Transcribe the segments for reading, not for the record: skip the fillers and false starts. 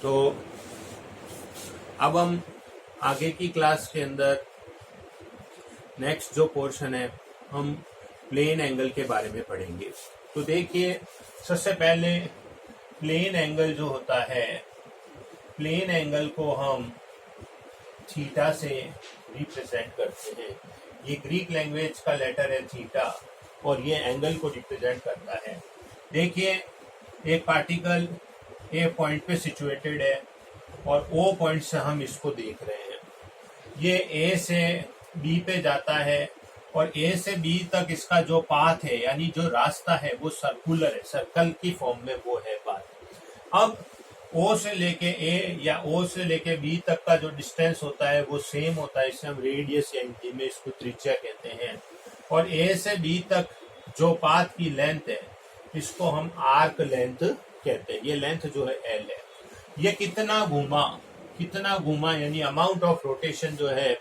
तो अब हम आगे की क्लास के अंदर नेक्स्ट जो पोर्शन है हम प्लेन एंगल के बारे में पढ़ेंगे। तो देखिए, सबसे पहले प्लेन एंगल जो होता है, प्लेन एंगल को हम थीटा से रिप्रेजेंट करते हैं। ये ग्रीक लैंग्वेज का लेटर है थीटा और ये एंगल को रिप्रेजेंट करता है। देखिए, एक पार्टिकल ए पॉइंट पे सिचुएटेड है और ओ पॉइंट से हम इसको देख रहे हैं। ये ए से बी पे जाता है और ए से बी तक इसका जो पाथ है यानी जो रास्ता है वो सर्कुलर है, सर्कल की फॉर्म में वो है पाथ। अब ओ से लेके ए या ओ से लेके बी तक का जो डिस्टेंस होता है वो सेम होता है, इसे हम रेडियस या हिंदी में इसको त्रिज्या कहते हैं। और ए से बी तक जो पाथ की लेंथ है इसको हम आर्क लेंथ कहते हैं। ये लेंथ जो है एल है। ये कितना घूमा यानी अमाउंट ऑफ रोटेशन जो है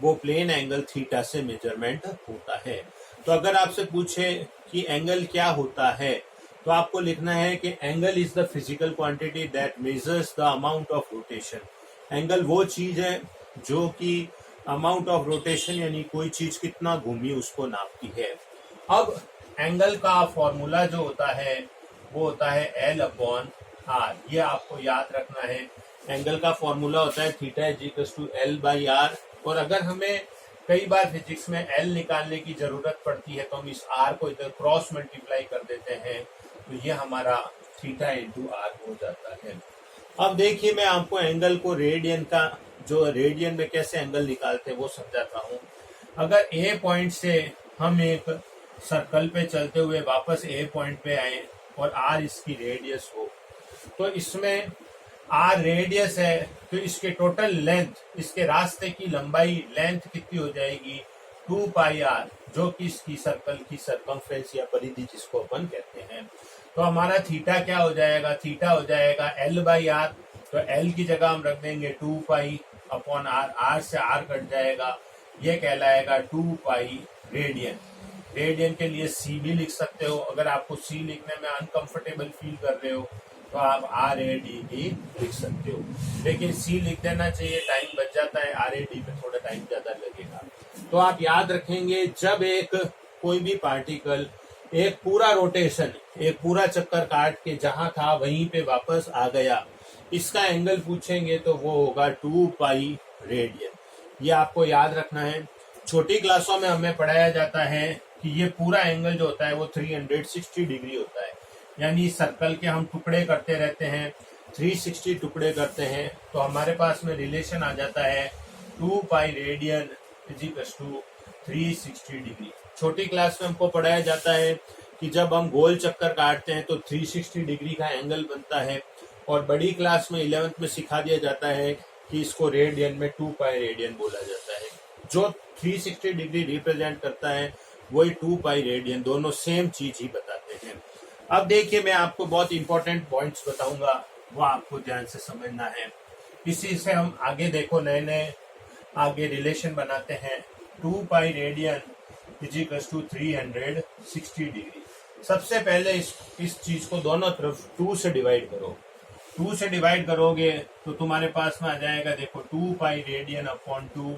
वो प्लेन एंगल थीटा से मेजरमेंट होता है। तो अगर आपसे पूछे कि एंगल क्या होता है तो आपको लिखना है कि angle is the physical quantity that measures the amount of rotation. Angle वो चीज है जो कि अमाउंट ऑफ रोटेशन यानी कोई चीज कितना घूमी उसको नापती है। अब एंगल का फॉर्मूला जो होता है वो होता है एल अपॉन आर। ये आपको याद रखना है। एंगल का फॉर्मूला होता है theta is equals to L by R. और अगर हमें कई बार फिजिक्स में एल निकालने की जरूरत पड़ती है तो हम इस आर को इधर क्रॉस मल्टीप्लाई कर देते हैं, तो ये हमारा थीटा इंटू आर हो जाता है। अब देखिए, मैं आपको एंगल को रेडियन का, जो रेडियन में कैसे एंगल निकालते हैं वो समझाता हूँ। अगर ए पॉइंट से हम एक सर्कल पे चलते हुए वापस ए पॉइंट पे आए और आर इसकी रेडियस हो, तो इसमें आर रेडियस है तो इसके टोटल लेंथ, इसके रास्ते की लंबाई लेंथ कितनी हो जाएगी 2 पाई आर, जो कि इसकी सर्कल की सरकमफ्रेंस या परिधि जिसको अपन कहते हैं। तो हमारा थीटा क्या हो जाएगा, थीटा हो जाएगा एल बाई आर। तो एल की जगह हम रख देंगे 2 पाई अपॉन आर, आर से आर कट जाएगा, ये कहलाएगा 2 पाई रेडियन। रेडियन के लिए सी भी लिख सकते हो। अगर आपको सी लिखने में अनकंफर्टेबल फील कर रहे हो तो आप आर ए डी भी लिख सकते हो, लेकिन सी लिख देना चाहिए, टाइम बच जाता है। आर ए डी में थोड़ा टाइम ज्यादा लगेगा। तो आप याद रखेंगे, जब एक कोई भी पार्टिकल एक पूरा रोटेशन, एक पूरा चक्कर काट के जहां था वहीं पे वापस आ गया, इसका एंगल पूछेंगे तो वो होगा 2 पाई रेडियन। ये आपको याद रखना है। छोटी क्लासों में हमें पढ़ाया जाता है कि ये पूरा एंगल जो होता है वो 360 डिग्री होता है, यानी सर्कल के हम टुकड़े करते रहते हैं, 360 टुकड़े करते हैं, तो हमारे पास में रिलेशन आ जाता है 2 pi radian is equals to 360 degree. छोटी क्लास में हमको पढ़ाया जाता है कि जब हम गोल चक्कर काटते हैं तो 360 डिग्री का एंगल बनता है, और बड़ी क्लास में 11th में सिखा दिया जाता है कि इसको रेडियन में 2 पाई रेडियन बोला जाता है। जो 360 डिग्री रिप्रेजेंट करता है वही 2 पाई रेडियन, दोनों सेम चीज ही बताते हैं। अब देखिए, मैं आपको बहुत इंपॉर्टेंट पॉइंट्स बताऊंगा, वो आपको ध्यान से समझना है। इसी से हम आगे देखो नए नए आगे रिलेशन बनाते हैं। 2 pi radian is equals to 360 degree. सबसे पहले इस चीज को दोनों तरफ 2 से डिवाइड करो। 2 से डिवाइड करोगे तो तुम्हारे पास में आ जाएगा, देखो 2 पाई रेडियन अपॉन 2,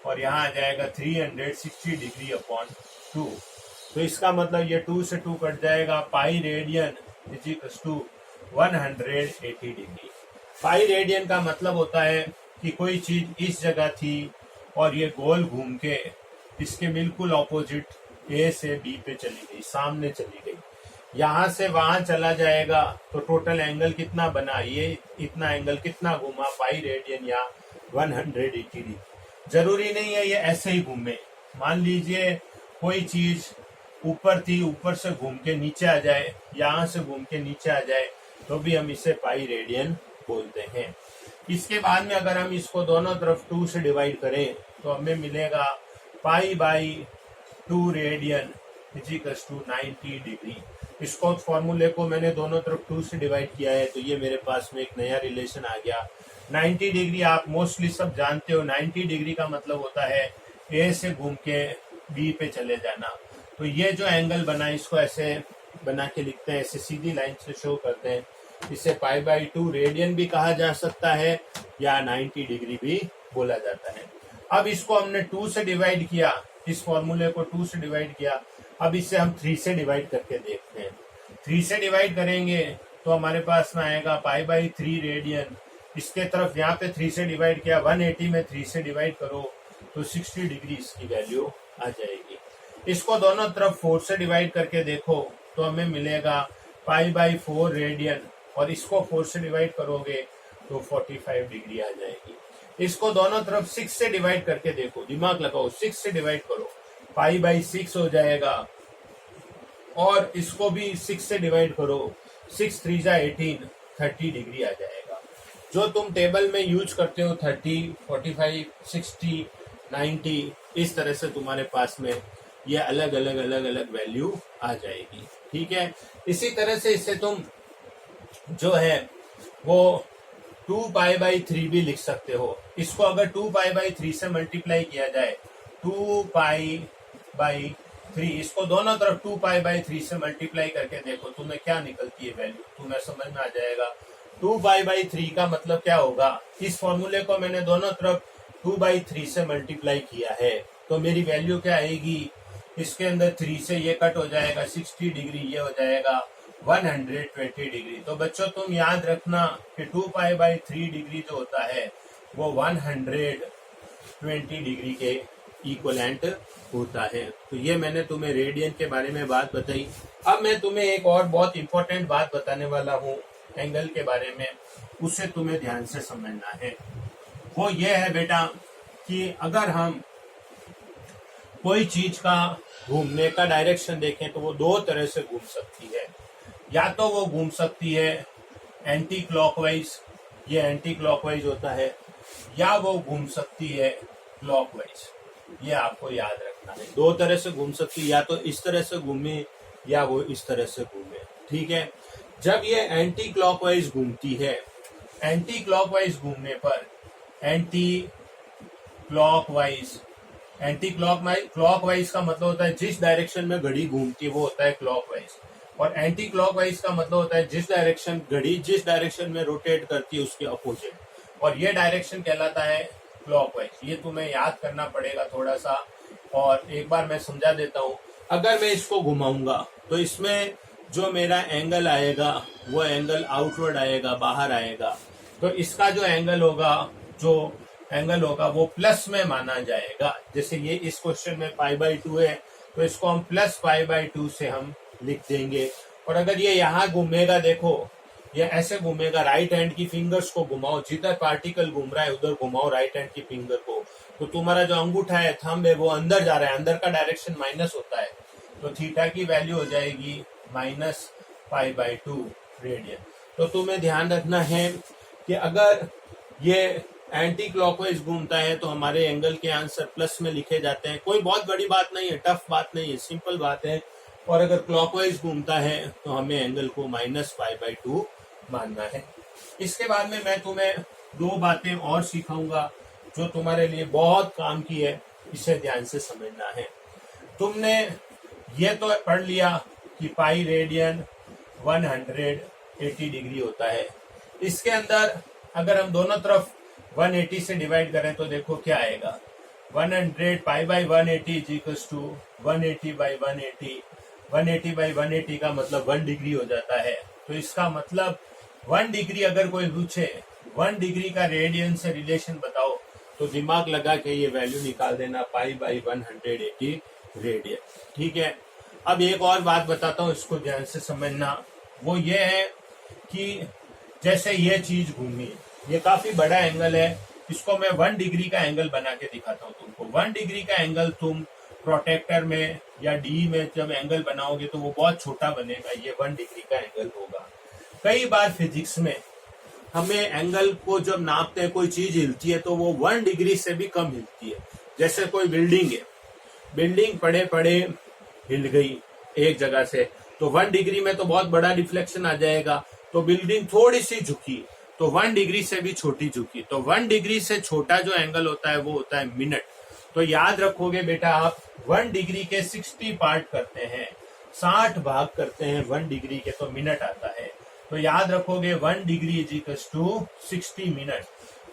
और यहाँ आ जाएगा 360 डिग्री अपॉन 2। तो इसका मतलब ये 2 से 2 कट जाएगा, pi radian is equals to 180 degree. Pi radian का मतलब होता है कि कोई चीज इस जगह थी और ये गोल घूम के इसके बिल्कुल ऑपोजिट ए से बी पे चली गई, सामने चली गई, यहां से वहां चला जाएगा तो टोटल एंगल कितना बना, ये इतना एंगल कितना घूमा, पाई रेडियन या 180 डिग्री। जरूरी नहीं है ये ऐसे ही घूमे। मान लीजिए कोई चीज ऊपर थी, ऊपर से घूम के नीचे आ जाए, यहां से घूम के नीचे आ जाए, तो भी हम इसे पाई रेडियन बोलते हैं। इसके बाद में अगर हम इसको दोनों तरफ 2 से डिवाइड करें तो हमें मिलेगा pi by 2 radian is equals to 90 degree. इसको फॉर्मूले को मैंने दोनों तरफ 2 से डिवाइड किया है, तो ये मेरे पास में एक नया रिलेशन आ गया। 90 डिग्री आप मोस्टली सब जानते हो। 90 डिग्री का मतलब होता है ए से घूम के बी पे चले जाना। तो ये जो एंगल बना इसको ऐसे बना के लिखते हैं, ऐसे सीधी लाइन से शो करते हैं इसे π/2 रेडियन भी कहा जा सकता है या 90 डिग्री भी बोला जाता है। अब इसको हमने 2 से डिवाइड किया, इस फॉर्मूले को 2 से डिवाइड किया। अब इसे हम 3 से डिवाइड करके देखते हैं। 3 से डिवाइड करेंगे तो हमारे पास में आएगा π/3 रेडियन। इसके तरफ यहाँ पे 3 से डिवाइड किया, 180 में 3 से डिवाइड करो तो 60 डिग्री इसकी वैल्यू आ जाएगी। इसको दोनों तरफ 4 से डिवाइड करके देखो तो हमें मिलेगा π/4 रेडियन, और इसको 4 से डिवाइड करोगे तो 45 डिग्री आ जाएगी। इसको दोनों तरफ 6 से डिवाइड करके देखो, दिमाग लगाओ, 6 से डिवाइड करो, π/6 हो जाएगा, और इसको भी 6 से डिवाइड करो, 6 3 जा 18, 30 डिग्री आ जाएगा। जो तुम टेबल में यूज करते हो 30, 45, 60, 90, इस तरह से तुम्हारे पास में ये अलग अलग वैल्यू आ जाएगी। ठीक है, इसी तरह से इससे तुम जो है वो 2π/3 भी लिख सकते हो। इसको अगर 2π/3 से मल्टीप्लाई किया जाए, 2π/3, इसको दोनों तरफ 2π/3 से मल्टीप्लाई करके देखो तुम्हें क्या निकलती है वैल्यू, तुम्हें समझ में आ जाएगा। 2π/3 का मतलब क्या होगा, इस फॉर्मूले को मैंने दोनों तरफ 2/3 से मल्टीप्लाई किया है, तो मेरी वैल्यू क्या आएगी, इसके अंदर 3 से ये कट हो जाएगा, 60 डिग्री, ये हो जाएगा 120 डिग्री। तो बच्चों तुम याद रखना कि 2π/3 डिग्री जो होता है वो 120 डिग्री के इक्वलेंट होता है। तो ये मैंने तुम्हें रेडियन के बारे में बात बताई। अब मैं तुम्हें एक और बहुत इंपॉर्टेंट बात बताने वाला हूँ एंगल के बारे में, उसे तुम्हें ध्यान से समझना है। वो ये है बेटा कि अगर हम कोई चीज का घूमने का डायरेक्शन देखें तो वो दो तरह से घूम सकती है। या तो वो घूम सकती है एंटी क्लॉकवाइज, ये एंटी क्लॉकवाइज होता है, या वो घूम सकती है क्लॉकवाइज, ये आपको याद रखना है। दो तरह से घूम सकती है, या तो इस तरह से घूमे या वो इस तरह से घूमे। ठीक है, जब ये एंटी क्लॉकवाइज घूमती है, एंटी क्लॉकवाइज घूमने पर एंटी क्लॉकवाइज का मतलब होता है जिस डायरेक्शन में घड़ी घूमती है वो होता है क्लॉकवाइज, और एंटी क्लॉकवाइज का मतलब होता है जिस डायरेक्शन में रोटेट करती है उसके अपोजिट, और ये डायरेक्शन कहलाता है क्लॉकवाइज। ये तुम्हें याद करना पड़ेगा थोड़ा सा, और एक बार मैं समझा देता हूँ। अगर मैं इसको घुमाऊंगा तो इसमें जो मेरा एंगल आएगा वो एंगल आउटवर्ड आएगा, बाहर आएगा, तो इसका जो एंगल होगा वो प्लस में माना जाएगा। जैसे ये इस क्वेश्चन में π/2 है तो इसको हम प्लस π/2 से हम लिख देंगे। और अगर ये यहाँ घूमेगा, देखो ये ऐसे घूमेगा, राइट हैंड की फिंगर्स को घुमाओ, जिधर पार्टिकल घूम रहा है उधर घुमाओ राइट हैंड की फिंगर को, तो तुम्हारा जो अंगूठा है, थंब है, वो अंदर जा रहा है, अंदर का डायरेक्शन माइनस होता है, तो थीटा की वैल्यू हो जाएगी -π/2 रेडियन। तो तुम्हें ध्यान रखना है कि अगर ये एंटी क्लॉकवाइज घूमता है तो हमारे एंगल के आंसर प्लस में लिखे जाते हैं। कोई बहुत बड़ी बात नहीं है, टफ बात नहीं है, सिंपल बात है। और अगर क्लॉकवाइज घूमता है तो हमें एंगल को -π/2 मानना है। इसके बाद में मैं तुम्हें दो बातें और सिखाऊंगा जो तुम्हारे लिए बहुत काम की है, इसे ध्यान से समझना है। तुमने ये तो पढ़ लिया कि पाई रेडियन 180 डिग्री होता है। इसके अंदर अगर हम दोनों तरफ 180 से डिवाइड करें तो देखो क्या आएगा, 100 π/180 इक्वल्स टू 180/180। 180/180 का मतलब 1 डिग्री हो जाता है। तो इसका मतलब 1 डिग्री अगर कोई पूछे 1 डिग्री का रेडियन से रिलेशन बताओ, तो दिमाग लगा के ये वैल्यू निकाल देना, π/180 रेडियन। ठीक है, अब एक और बात बताता हूँ, इसको ध्यान से समझना। वो ये है कि जैसे ये चीज घूमी, ये काफी बड़ा एंगल है, इसको मैं 1 डिग्री का एंगल बना के दिखाता हूँ तुमको। 1 डिग्री का एंगल तुम प्रोटेक्टर में या डी में जब एंगल बनाओगे तो वो बहुत छोटा बनेगा, ये 1 डिग्री का एंगल होगा। कई बार फिजिक्स में हमें एंगल को जब नापते हैं, कोई चीज हिलती है तो वो 1 डिग्री से भी कम हिलती है। जैसे कोई बिल्डिंग है, बिल्डिंग पड़े पड़े हिल गई एक जगह से, तो 1 डिग्री में तो बहुत बड़ा रिफ्लेक्शन आ जाएगा। तो बिल्डिंग थोड़ी सी झुकी तो 1 डिग्री से भी छोटी झुकी, तो 1 डिग्री से छोटा जो एंगल होता है वो होता है मिनट। तो याद रखोगे बेटा, आप 1 डिग्री के 60 पार्ट करते हैं, 60 भाग करते हैं 1 डिग्री के, तो मिनट आता है। तो याद रखोगे 1 degree is equals to 60 minute.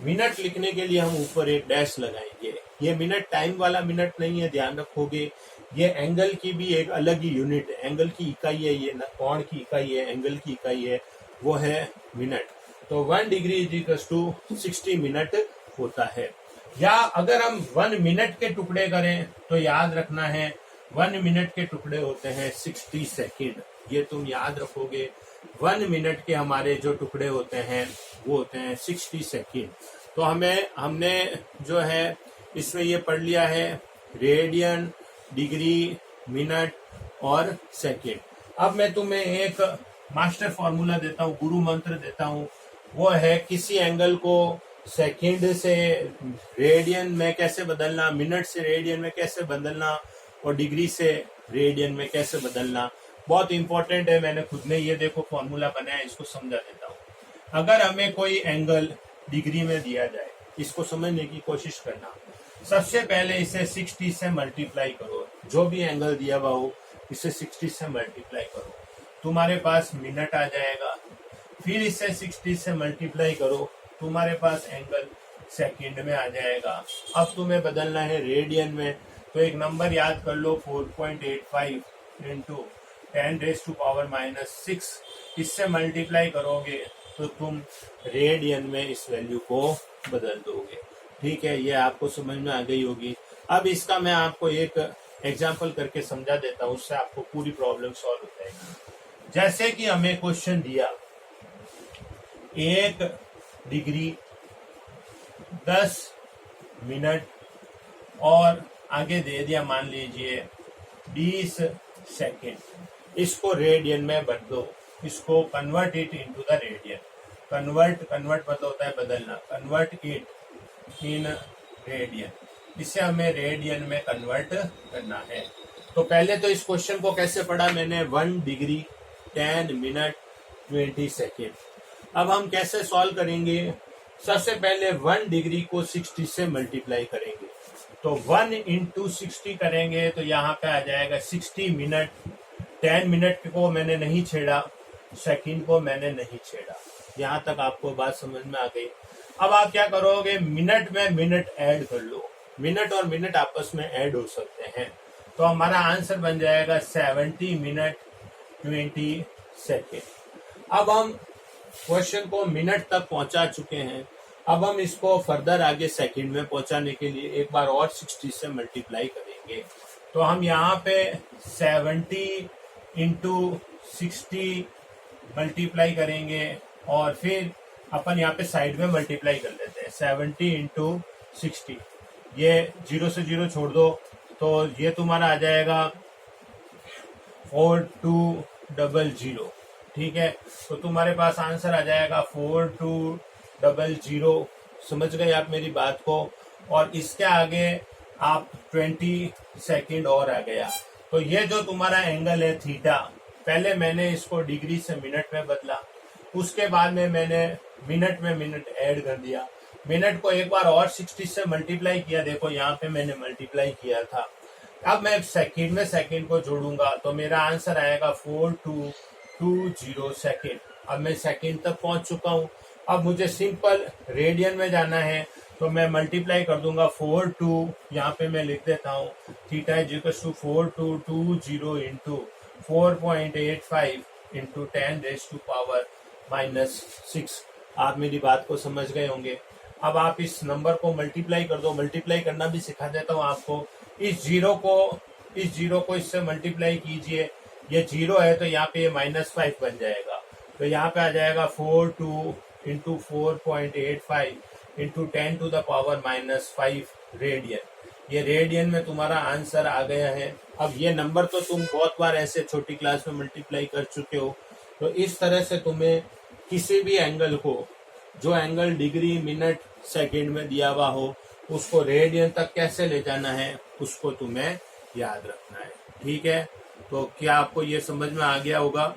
Minute लिखने के लिए हम ऊपर एक डैश लगाएंगे। ये मिनट टाइम वाला मिनट नहीं है, ध्यान रखोगे। ये एंगल की भी एक अलग ही यूनिट है, एंगल की इकाई है, ये कोण की इकाई है, एंगल की इकाई है, वो है मिनट। तो 1 degree is equals to 60 minute होता है। या अगर हम 1 मिनट के टुकड़े करें तो याद रखना है 1 मिनट के टुकड़े होते हैं 60 सेकेंड। ये तुम याद रखोगे, 1 मिनट के हमारे जो टुकड़े होते हैं वो होते हैं 60 सेकेंड। तो हमने जो है इसमें ये पढ़ लिया है रेडियन, डिग्री, मिनट और सेकेंड। अब मैं तुम्हें एक मास्टर फॉर्मूला देता हूँ, गुरु मंत्र देता हूँ। वो है किसी एंगल को सेकेंड से रेडियन में कैसे बदलना, मिनट से रेडियन में कैसे बदलना और डिग्री से रेडियन में कैसे बदलना। बहुत इंपॉर्टेंट है, मैंने खुद ने ये देखो फॉर्मूला बनाया, इसको समझा देता हूँ। अगर हमें कोई एंगल डिग्री में दिया जाए, इसको समझने की कोशिश करना। सबसे पहले इसे 60 से मल्टीप्लाई करो, जो भी एंगल दिया हुआ हो इसे 60 से मल्टीप्लाई करो, तुम्हारे पास मिनट आ जाएगा। फिर इसे 60 से मल्टीप्लाई करो, तुम्हारे पास एंगल सेकंड में आ जाएगा। अब तुम्हें बदलना है रेडियन में, तो एक नंबर याद कर लो 4.85 इंटू 10⁻⁻⁶। इससे मल्टीप्लाई करोगे तो तुम रेडियन में इस वैल्यू को बदल दोगे। ठीक है, ये आपको समझ में आ गई होगी। अब इसका मैं आपको एक एग्जाम्पल करके समझा देता हूँ, उससे आपको पूरी प्रॉब्लम सॉल्व हो जाएगी। जैसे कि हमें क्वेश्चन दिया 1 डिग्री 10 मिनट और आगे दे दिया मान लीजिए 20 सेकेंड। इसको रेडियन में बदलो, इसको convert it into the radian. Convert मतलब होता है बदलना, कन्वर्ट इट इन रेडियन। इसे हमें रेडियन में कन्वर्ट करना है। तो पहले तो इस क्वेश्चन को कैसे पढ़ा मैंने, 1 डिग्री 10 मिनट 20 सेकेंड। अब हम कैसे सॉल्व करेंगे, सबसे पहले 1 डिग्री को 60 से मल्टीप्लाई करेंगे। तो 1 इंटू 60 करेंगे तो यहाँ पे आ जाएगा 60 मिनट। 10 मिनट को मैंने नहीं छेड़ा, सेकंड को मैंने नहीं छेड़ा। यहाँ तक आपको बात समझ में आ गई। अब आप क्या करोगे, मिनट में मिनट ऐड कर लो। मिनट और मिनट आपस में ऐड हो सकते हैं, तो हमारा आंसर बन जाएगा 70 मिनट 20 सेकेंड। अब हम क्वेश्चन को मिनट तक पहुंचा चुके हैं। अब हम इसको फर्दर आगे सेकंड में पहुंचाने के लिए एक बार और 60 से मल्टीप्लाई करेंगे। तो हम यहाँ पे 70 इंटू 60 मल्टीप्लाई करेंगे और फिर अपन यहाँ पे साइड में मल्टीप्लाई कर लेते हैं। 70 इंटू 60, ये 0 से 0 छोड़ दो तो ये तुम्हारा आ जाएगा 4200। ठीक है, तो तुम्हारे पास आंसर आ जाएगा 4200। समझ गए आप मेरी बात को। और इसके आगे आप 20 सेकेंड और आ गया। तो ये जो तुम्हारा एंगल है थीटा, पहले मैंने इसको डिग्री से मिनट में बदला, उसके बाद में मैंने मिनट में मिनट ऐड कर दिया। मिनट को एक बार और 60 से मल्टीप्लाई किया, देखो यहाँ पे मैंने मल्टीप्लाई किया था। अब मैं सेकेंड में सेकेंड को जोड़ूंगा तो मेरा आंसर आएगा 4220 सेकेंड। अब मैं सेकेंड तक पहुंच चुका हूं। अब मुझे सिंपल रेडियन में जाना है, तो मैं मल्टीप्लाई कर दूंगा 42, यहाँ पे मैं लिख देता हूँ theta is equal to 4220 into 4.85 into 10⁻⁻⁶। आप मेरी बात को समझ गए होंगे। अब आप इस नंबर को मल्टीप्लाई कर दो। मल्टीप्लाई करना भी सिखा देता हूँ आपको। इस जीरो को इससे मल्टीप्लाई कीजिए। ये 0 है तो यहाँ पे ये -5 बन जाएगा। तो यहाँ पे आ जाएगा 42 इंटू 4.85 इंटू 10⁻⁻5 रेडियन। ये रेडियन में तुम्हारा आंसर आ गया है। अब ये नंबर तो तुम बहुत बार ऐसे छोटी क्लास में मल्टीप्लाई कर चुके हो। तो इस तरह से तुम्हें किसी भी एंगल को, जो एंगल डिग्री मिनट सेकंड में दिया हुआ हो, उसको रेडियन तक कैसे ले जाना है उसको तुम्हें याद रखना है। ठीक है, तो क्या आपको ये समझ में आ गया होगा?